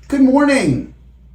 Good morning.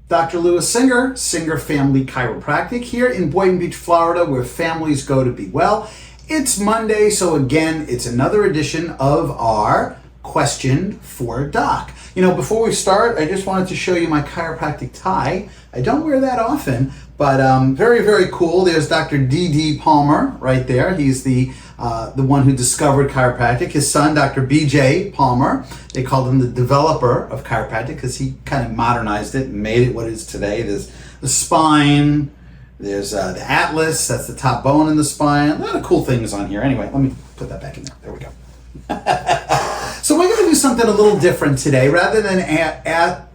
Dr. Lewis Singer, Singer Family Chiropractic here in Boynton Beach, Florida, where families go to be well. It's Monday, so again, it's another edition of our Question for Doc. You know, before we start, I just wanted to show you my chiropractic tie. I don't wear that often, but very, very cool. There's Dr. D.D. Palmer right there. He's the one who discovered chiropractic. His son, Dr. B.J. Palmer, they called him the developer of chiropractic because he kind of modernized it and made it what it is today. There's the spine, there's the atlas, that's the top bone in the spine. A lot of cool things on here. Anyway, let me put that back in there. There we go. So we're going to do something a little different today. Rather than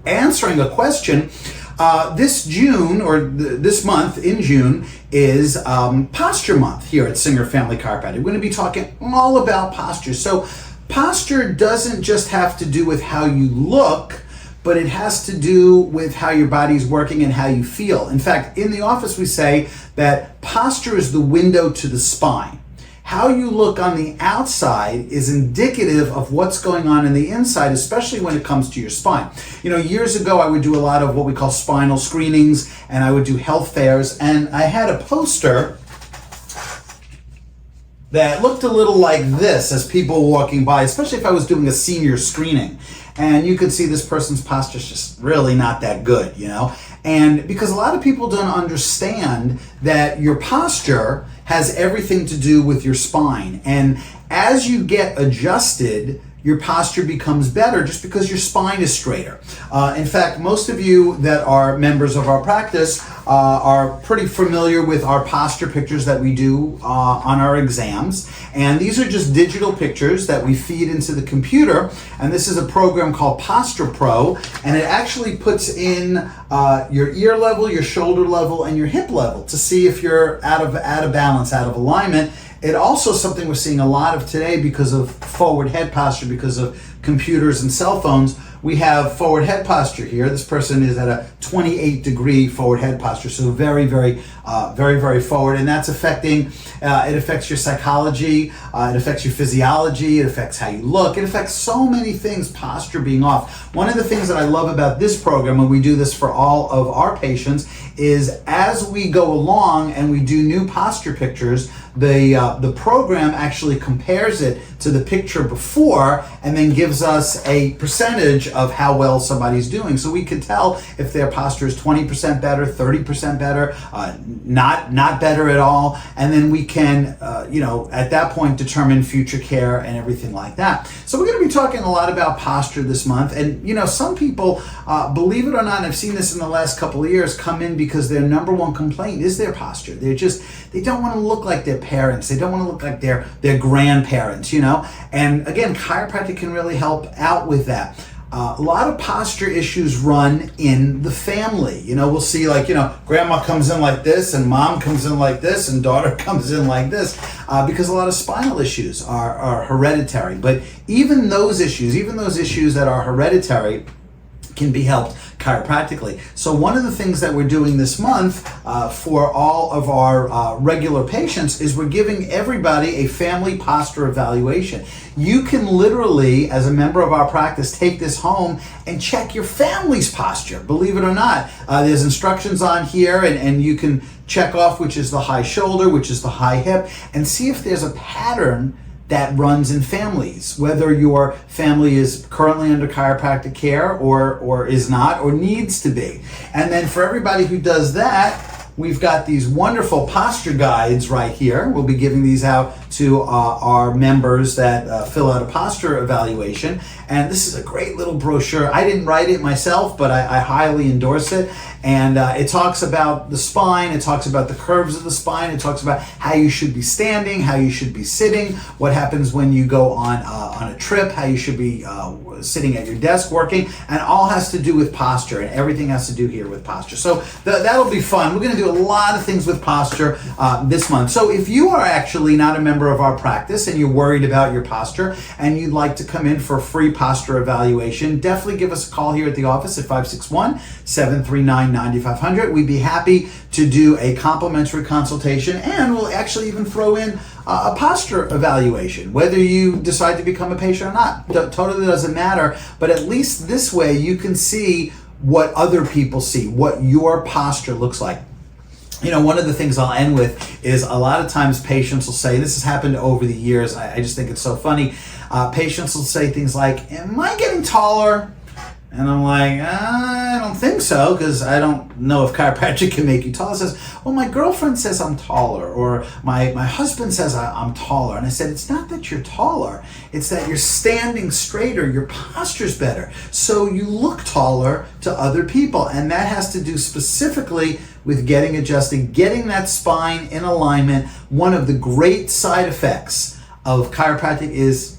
answering a question, this June, or this month in June, is Posture Month here at Singer Family Chiropractic. We're going to be talking all about posture. So posture doesn't just have to do with how you look, but it has to do with how your body's working and how you feel. In fact, in the office we say that posture is the window to the spine. How you look on the outside is indicative of what's going on in the inside, especially when it comes to your spine. You know, years ago I would do a lot of what we call spinal screenings, and I would do health fairs, and I had a poster that looked a little like this as people walking by, especially if I was doing a senior screening. And you could see this person's posture is just really not that good, you know? And because a lot of people don't understand that your posture has everything to do with your spine. And as you get adjusted, your posture becomes better just because your spine is straighter. In fact, most of you that are members of our practice are pretty familiar with our posture pictures that we do on our exams. And these are just digital pictures that we feed into the computer. And this is a program called Posture Pro. And it actually puts in your ear level, your shoulder level, and your hip level to see if you're out of balance, out of alignment. It also is something we're seeing a lot of today because of forward head posture, because of computers and cell phones. We have forward head posture here. This person is at a 28-degree forward head posture, so very, very forward, and that's affecting. It affects your psychology. It affects your physiology. It affects how you look. It affects so many things. Posture being off. One of the things that I love about this program, and we do this for all of our patients, is as we go along and we do new posture pictures, the program actually compares it to the picture before and then gives us a percentage of how well somebody's doing. So we can tell if their posture is 20% better, 30% better, not better at all. And then we can, at that point determine future care and everything like that. So we're going to be talking a lot about posture this month. And, some people, believe it or not, and I've seen this in the last couple of years, come in because their number one complaint is their posture. They don't want to look like their parents. They don't want to look like their grandparents, And again, chiropractic can really help out with that. A lot of posture issues run in the family. We'll see grandma comes in like this and mom comes in like this and daughter comes in like this because a lot of spinal issues are hereditary. But even those issues that are hereditary can be helped chiropractically. So one of the things that we're doing this month for all of our regular patients is we're giving everybody a family posture evaluation. You can literally, as a member of our practice, take this home and check your family's posture. Believe it or not, there's instructions on here, and you can check off which is the high shoulder, which is the high hip, and see if there's a pattern that runs in families, whether your family is currently under chiropractic care or is not or needs to be. And then for everybody who does that, we've got these wonderful posture guides right here. We'll be giving these out to our members that fill out a posture evaluation. And this is a great little brochure. I didn't write it myself, but I highly endorse it. And it talks about the spine, it talks about the curves of the spine, it talks about how you should be standing, how you should be sitting, what happens when you go on a trip, how you should be sitting at your desk working, and all has to do with posture, and everything has to do here with posture. So that'll be fun. We're going to do a lot of things with posture this month. So if you are actually not a member of our practice and you're worried about your posture and you'd like to come in for a free posture evaluation, definitely give us a call here at the office at 561-739-9500. We'd be happy to do a complimentary consultation, and we'll actually even throw in a posture evaluation, whether you decide to become a patient or not. Totally doesn't matter, but at least this way you can see what other people see, what your posture looks like. You know, one of the things I'll end with is a lot of times patients will say, this has happened over the years, I just think it's so funny, patients will say things like, am I getting taller? And I'm like, I don't think so, because I don't know if chiropractic can make you taller. It says, well, my girlfriend says I'm taller, or my husband says I'm taller. And I said, it's not that you're taller, it's that you're standing straighter, your posture's better. So you look taller to other people, and that has to do specifically with getting adjusted, getting that spine in alignment. One of the great side effects of chiropractic is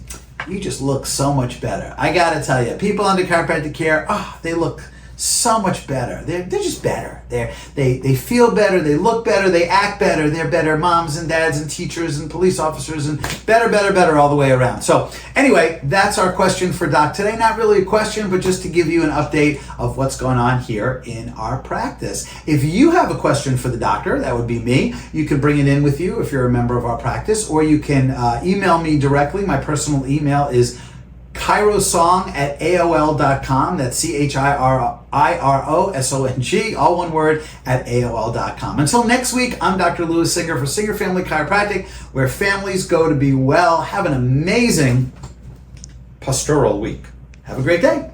you just look so much better. I gotta tell you, people under chiropractic care, they look so much better. They're just better. They feel better, they look better, they act better, they're better moms and dads and teachers and police officers, and better all the way around. So anyway, that's our question for Doc today. Not really a question, but just to give you an update of what's going on here in our practice. If you have a question for the doctor, that would be me. You can bring it in with you if you're a member of our practice, or you can email me directly. My personal email is chirosong@aol.com. That's CHIROSONG, all one word, at AOL.com. Until next week, I'm Dr. Louis Singer for Singer Family Chiropractic, where families go to be well. Have an amazing postural week. Have a great day.